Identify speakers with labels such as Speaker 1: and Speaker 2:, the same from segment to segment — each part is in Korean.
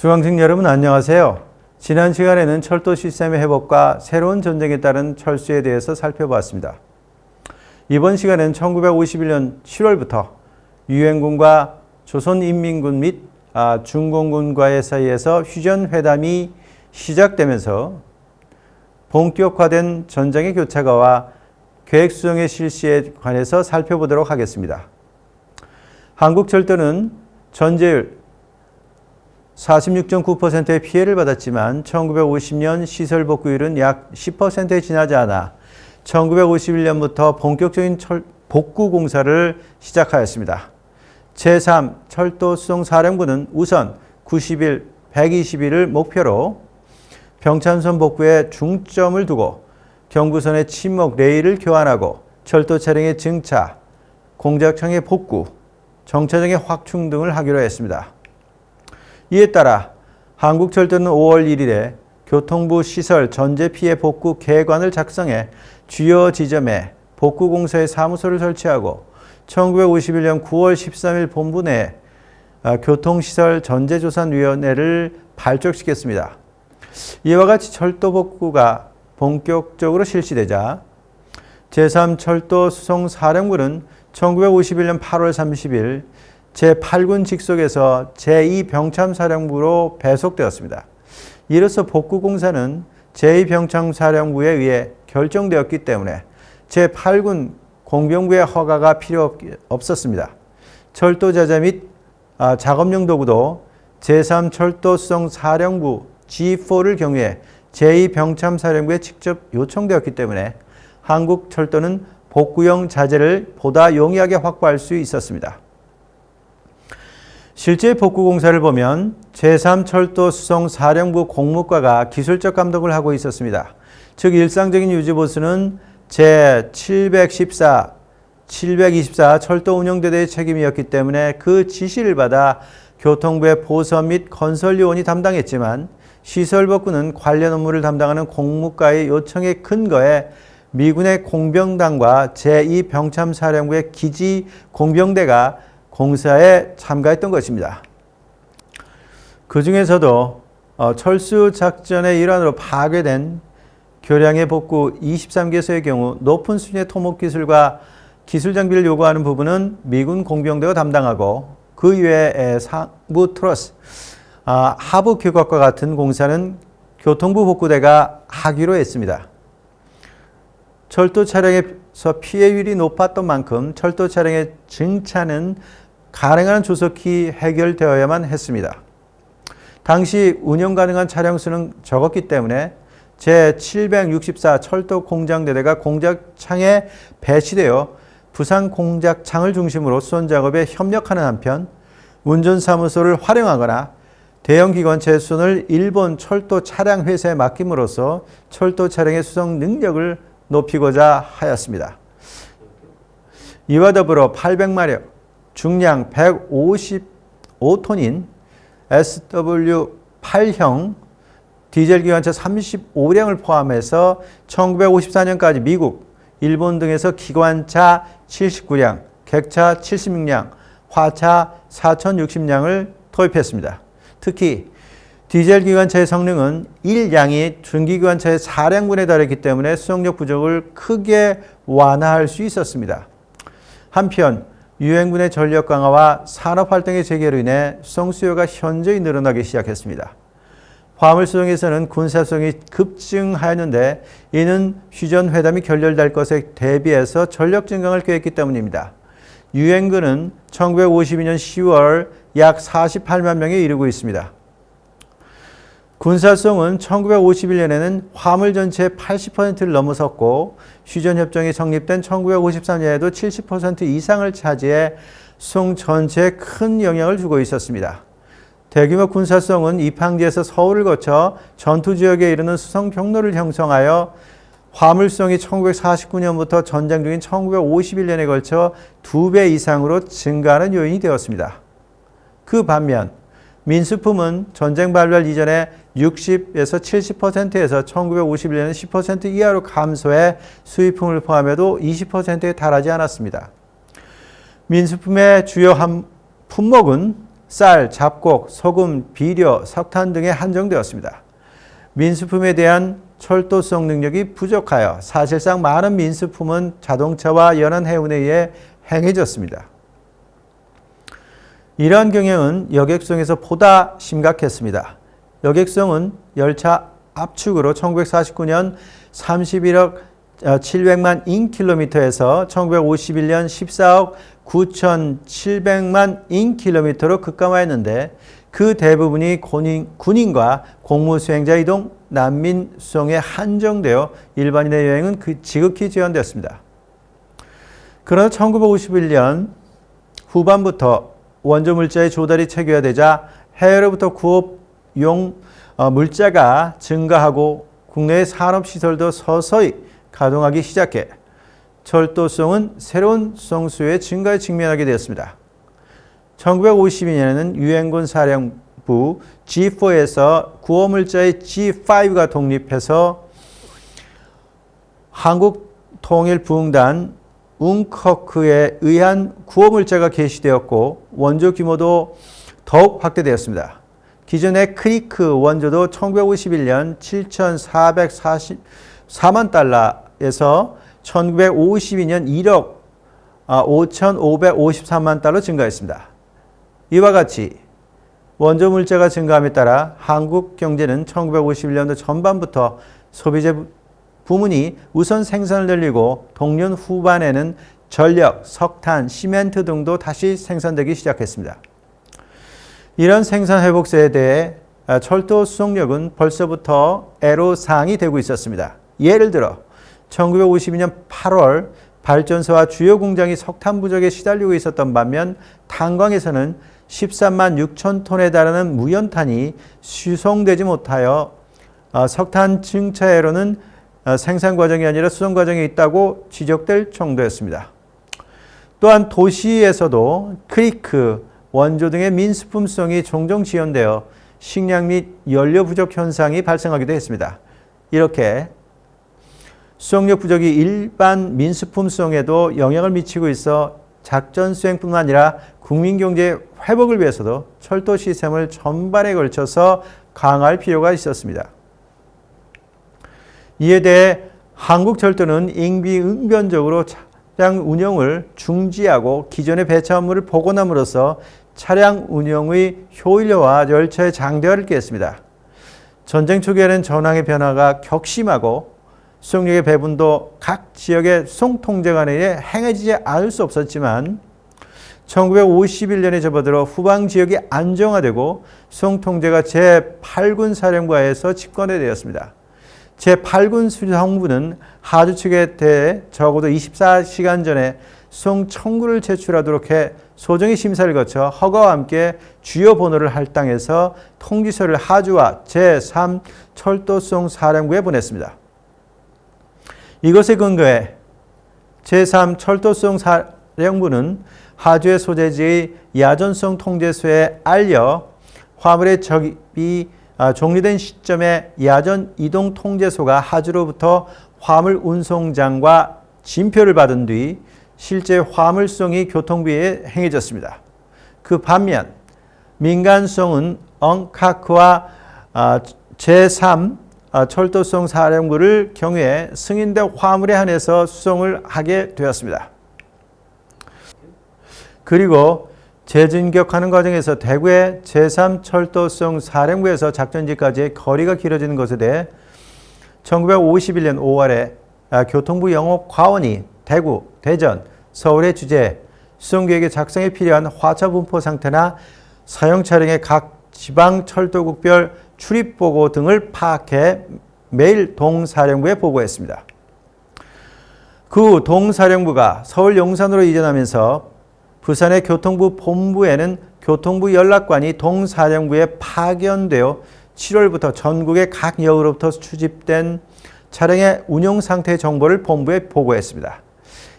Speaker 1: 수강생 여러분 안녕하세요. 지난 시간에는 철도 시스템의 회복과 새로운 전쟁에 따른 철수에 대해서 살펴보았습니다. 이번 시간에는 1951년 7월부터 유엔군과 조선인민군 및 중공군과의 사이에서 휴전회담이 시작되면서 본격화된 전장의 교차가와 계획수정의 실시에 관해서 살펴보도록 하겠습니다. 한국철도는 전제율 46.9%의 피해를 받았지만 1950년 시설 복구율은 약 10%에 지나지 않아 1951년부터 본격적인 복구 공사를 시작하였습니다. 제3 철도수송사령부는 우선 90일, 120일을 목표로 병참선 복구에 중점을 두고 경부선의 침목 레일을 교환하고 철도 차량의 증차, 공작청의 복구, 정차장의 확충 등을 하기로 했습니다. 이에 따라 한국철도는 5월 1일에 교통부 시설 전제 피해 복구 계획안을 작성해 주요 지점에 복구 공사의 사무소를 설치하고 1951년 9월 13일 본부 내 교통시설 전제조산위원회를 발족시켰습니다. 이와 같이 철도 복구가 본격적으로 실시되자 제3철도수송사령부는 1951년 8월 30일 제8군 직속에서 제2병참사령부로 배속되었습니다. 이로써 복구 공사는 제2병참사령부에 의해 결정되었기 때문에 제8군 공병부의 허가가 필요 없었습니다. 철도자재 및 작업용 도구도 제3철도수송사령부 G4를 경유해 제2병참사령부에 직접 요청되었기 때문에 한국철도는 복구용 자재를 보다 용이하게 확보할 수 있었습니다. 실제 복구 공사를 보면 제3철도수송사령부 공무과가 기술적 감독을 하고 있었습니다. 즉 일상적인 유지보수는 제714, 724 철도운영대대의 책임이었기 때문에 그 지시를 받아 교통부의 보선 및 건설요원이 담당했지만 시설 복구는 관련 업무를 담당하는 공무과의 요청에 근거해 미군의 공병단과 제2병참사령부의 기지 공병대가 공사에 참가했던 것입니다. 그 중에서도 철수 작전의 일환으로 파괴된 교량의 복구 23개소의 경우 높은 수준의 토목 기술과 기술 장비를 요구하는 부분은 미군 공병대가 담당하고 그 이외에 상부 트러스, 하부 규격과 같은 공사는 교통부 복구대가 하기로 했습니다. 철도 차량에서 피해율이 높았던 만큼 철도 차량의 증차는 가능한 조속히 해결되어야만 했습니다. 당시 운영 가능한 차량 수는 적었기 때문에 제764 철도 공장대대가 공작창에 배치되어 부산 공작창을 중심으로 수선 작업에 협력하는 한편 운전사무소를 활용하거나 대형 기관차의 수선을 일본 철도 차량 회사에 맡김으로써 철도 차량의 수송 능력을 높이고자 하였습니다. 이와 더불어 800마력, 중량 155톤인 SW8형 디젤 기관차 35량을 포함해서 1954년까지 미국, 일본 등에서 기관차 79량, 객차 76량, 화차 4060량을 도입했습니다. 특히 디젤 기관차의 성능은 1량이 중기 기관차의 4량분에 달했기 때문에 수송력 부족을 크게 완화할 수 있었습니다. 한편 유엔군의 전력 강화와 산업활동의 재개로 인해 수송 수요가 현저히 늘어나기 시작했습니다. 화물수송에서는 군사수송이 급증하였는데 이는 휴전회담이 결렬될 것에 대비해서 전력 증강을 계획했기 때문입니다. 유엔군은 1952년 10월 약 48만 명에 이르고 있습니다. 군사수송은 1951년에는 화물 전체의 80%를 넘어섰고 휴전협정이 성립된 1953년에도 70% 이상을 차지해 수송 전체에 큰 영향을 주고 있었습니다. 대규모 군사수송은 입항지에서 서울을 거쳐 전투지역에 이르는 수송 경로를 형성하여 화물수송이 1949년부터 전장 중인 1951년에 걸쳐 2배 이상으로 증가하는 요인이 되었습니다. 그 반면 민수품은 전쟁 발발 이전에 60에서 70%에서 1951년에 10% 이하로 감소해 수입품을 포함해도 20%에 달하지 않았습니다. 민수품의 주요 품목은 쌀, 잡곡, 소금, 비료, 석탄 등에 한정되었습니다. 민수품에 대한 철도성 능력이 부족하여 사실상 많은 민수품은 자동차와 연안 해운에 의해 행해졌습니다. 이러한 경향은 여객성에서 보다 심각했습니다. 여객성은 열차 압축으로 1949년 31억 700만 인킬로미터에서 1951년 14억 9,700만 인킬로미터로 급감하였는데 그 대부분이 군인과 공무수행자 이동, 난민 수송에 한정되어 일반인의 여행은 지극히 제한되었습니다. 그러나 1951년 후반부터 원조 물자의 조달이 체계화되자 해외로부터 구업용 물자가 증가하고 국내의 산업시설도 서서히 가동하기 시작해 철도성은 새로운 수송수요의 증가에 직면하게 되었습니다. 1952년에는 유엔군 사령부 G4에서 구호물자의 G5가 독립해서 한국통일부흥단 웅커크에 의한 구호물자가 개시되었고 원조 규모도 더욱 확대되었습니다. 기존의 크리크 원조도 1951년 7,444만 달러에서 1952년 1억 5,553만 달러 증가했습니다. 이와 같이 원조 물자가 증가함에 따라 한국 경제는 1951년도 전반부터 소비재 부문이 우선 생산을 늘리고 동년 후반에는 전력, 석탄, 시멘트 등도 다시 생산되기 시작했습니다. 이런 생산 회복세에 대해 철도 수송력은 벌써부터 애로사항이 되고 있었습니다. 예를 들어 1952년 8월 발전소와 주요 공장이 석탄 부족에 시달리고 있었던 반면 탄광에서는 13만 6천 톤에 달하는 무연탄이 수송되지 못하여 석탄 증차회로는 생산 과정이 아니라 수송 과정에 있다고 지적될 정도였습니다. 또한 도시에서도 크리크, 원조 등의 민수품 수송이 종종 지연되어 식량 및 연료 부족 현상이 발생하기도 했습니다. 이렇게 수송력 부족이 일반 민수품 수송에도 영향을 미치고 있어 작전 수행뿐만 아니라 국민 경제 회복을 위해서도 철도 시스템을 전반에 걸쳐서 강화할 필요가 있었습니다. 이에 대해 한국철도는 임기응변적으로 차량 운영을 중지하고 기존의 배차 업무를 복원함으로써 차량 운영의 효율화와 열차의 장대화를 꾀했습니다. 전쟁 초기에는 전황의 변화가 격심하고 수송력의 배분도 각 지역의 수송 통제관에 의해 행해지지 않을 수 없었지만 1951년에 접어들어 후방 지역이 안정화되고 수송 통제가 제8군 사령부하에서 집권하게 되었습니다. 제8군 수송부는 하주 측에 대해 적어도 24시간 전에 수송 청구를 제출하도록 해 소정의 심사를 거쳐 허가와 함께 주요 번호를 할당해서 통지서를 하주와 제3 철도수송 사령부에 보냈습니다. 이것에 근거해 제3 철도수송 사령부는 하주의 소재지의 야전성 통제소에 알려 화물의 적입이 종료된 시점에 야전 이동 통제소가 하주로부터 화물 운송장과 진표를 받은 뒤 실제 화물 수송이 교통부에 행해졌습니다. 그 반면 민간수송은 엉카크와 제3 철도수송 사령부를 경유해 승인된 화물에 한해서 수송을 하게 되었습니다. 그리고 재진격하는 과정에서 대구의 제3 철도수송 사령부에서 작전지까지의 거리가 길어지는 것에 대해 1951년 5월에 교통부 영업과원이 대구, 대전, 서울의 주재, 수송계획의 작성에 필요한 화차 분포 상태나 사용 차량의 각 지방 철도국별 출입 보고 등을 파악해 매일 동사령부에 보고했습니다. 그 후 동사령부가 서울 용산으로 이전하면서 부산의 교통부 본부에는 교통부 연락관이 동사령부에 파견되어 7월부터 전국의 각 역으로부터 수집된 차량의 운용 상태 정보를 본부에 보고했습니다.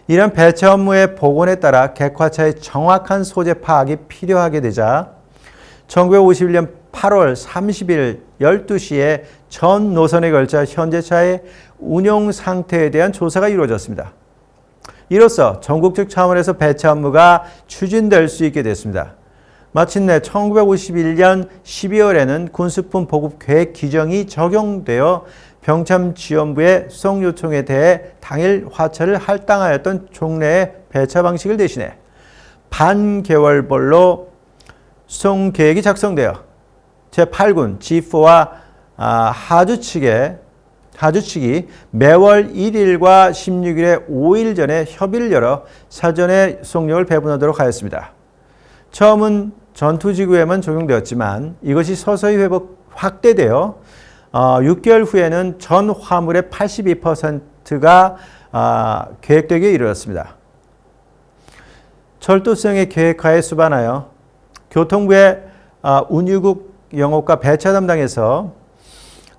Speaker 1: 이런 배차 업무의 복원에 따라 객화차의 정확한 소재 파악이 필요하게 되자 1951년 8월 30일 12시에 전 노선에 걸쳐 현재 차의 운용 상태에 대한 조사가 이루어졌습니다. 이로써 전국적 차원에서 배차 업무가 추진될 수 있게 됐습니다. 마침내 1951년 12월에는 군수품 보급 계획 규정이 적용되어 병참지원부의 수송 요청에 대해 당일 화차를 할당하였던 종래의 배차 방식을 대신해 반개월별로 수송 계획이 작성되어 제8군 G4와 하주 측이 매월 1일과 16일에 5일 전에 협의를 열어 사전에 수송력을 배분하도록 하였습니다. 처음은 전투지구에만 적용되었지만 이것이 서서히 확대되어 6개월 후에는 전 화물의 82%가 계획되기에 이르렀습니다. 철도성의 계획하에 수반하여 교통부의 운유국 영업과 배차 담당에서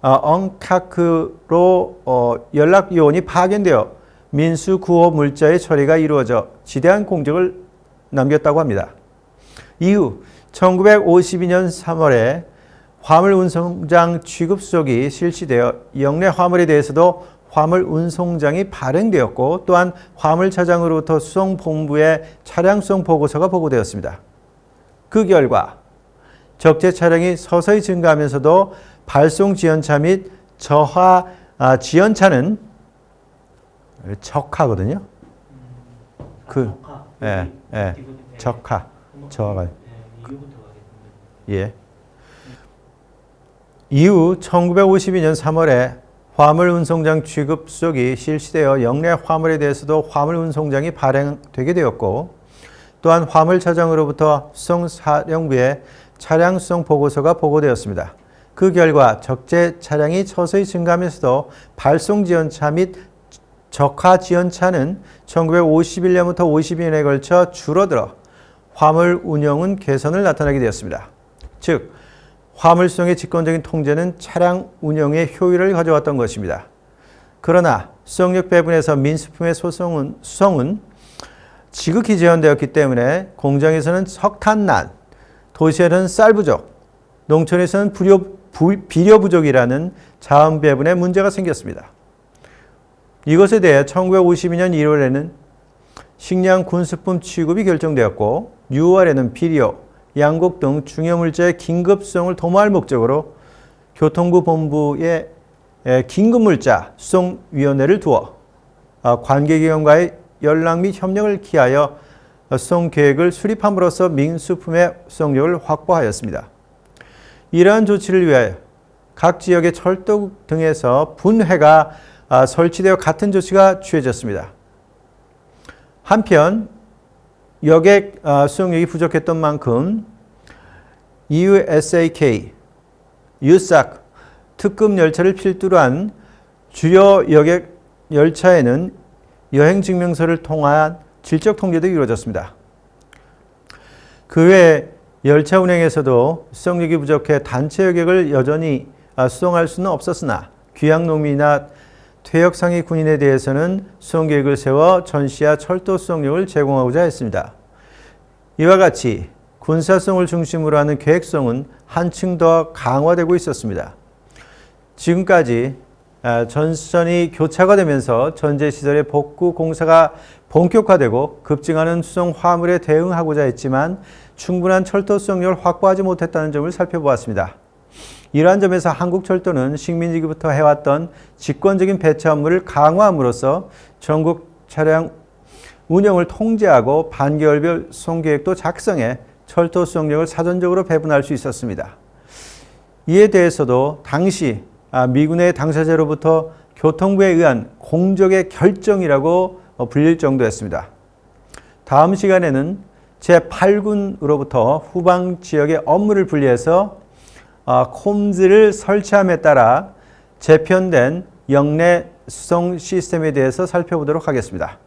Speaker 1: 엉카크로 연락 요원이 파견되어 민수 구호 물자의 처리가 이루어져 지대한 공적을 남겼다고 합니다. 이후 1952년 3월에 화물 운송장 취급 수속이 실시되어 영내 화물에 대해서도 화물 운송장이 발행되었고 또한 화물차장으로부터 수송본부에 차량 수송 보고서가 보고되었습니다. 그 결과 적재 차량이 서서히 증가하면서도 발송 지연차 및 저하 지연차는 적하거든요. 저하가. 예. 이후 1952년 3월에 화물 운송장 취급 수속이 실시되어 영내 화물에 대해서도 화물 운송장이 발행되게 되었고 또한 화물차장으로부터 수송사령부에 차량 수송 보고서가 보고되었습니다. 그 결과 적재 차량이 서서히 증가하면서도 발송 지연차 및 적하 지연차는 1951년부터 52년에 걸쳐 줄어들어 화물 운영은 개선을 나타나게 되었습니다. 즉 화물 수송의 직권적인 통제는 차량 운영의 효율을 가져왔던 것입니다. 그러나 수송력 배분에서 민수품의 수송은 지극히 제한되었기 때문에 공장에서는 석탄난, 도시에서는 쌀 부족, 농촌에서는 비료 부족이라는 자원 배분에 문제가 생겼습니다. 이것에 대해 1952년 1월에는 식량 군수품 취급이 결정되었고 6월에는 비료, 양곡 등 중요물자의 긴급 수송을 도모할 목적으로 교통부 본부에 긴급물자 수송위원회를 두어 관계기관과의 연락 및 협력을 기하여 수송 계획을 수립함으로써 민수품의 수송력을 확보하였습니다. 이러한 조치를 위하여 각 지역의 철도 등에서 분회가 설치되어 같은 조치가 취해졌습니다. 한편 여객 수송력이 부족했던 만큼 USAK, USAC 특급 열차를 필두로 한 주요 여객 열차에는 여행증명서를 통한 질적 통제도 이루어졌습니다. 그 외에 열차 운행에서도 수송력이 부족해 단체 여객을 여전히 수송할 수는 없었으나 귀향농민이나 퇴역상위 군인에 대해서는 수송계획을 세워 전시와 철도 수송력을 제공하고자 했습니다. 이와 같이 군사성을 중심으로 하는 계획성은 한층 더 강화되고 있었습니다. 지금까지 전선이 교차가 되면서 전제시설의 복구 공사가 본격화되고 급증하는 수송 화물에 대응하고자 했지만 충분한 철도 수송력을 확보하지 못했다는 점을 살펴보았습니다. 이러한 점에서 한국철도는 식민지기부터 해왔던 직권적인 배차 업무를 강화함으로써 전국 차량 운영을 통제하고 반개월별 수송계획도 작성해 철도 수송력을 사전적으로 배분할 수 있었습니다. 이에 대해서도 당시 미군의 당사자로부터 교통부에 의한 공적의 결정이라고 불릴 정도였습니다. 다음 시간에는 제8군으로부터 후방 지역의 업무를 분리해서 콤즈를 설치함에 따라 재편된 영내 수송 시스템에 대해서 살펴보도록 하겠습니다.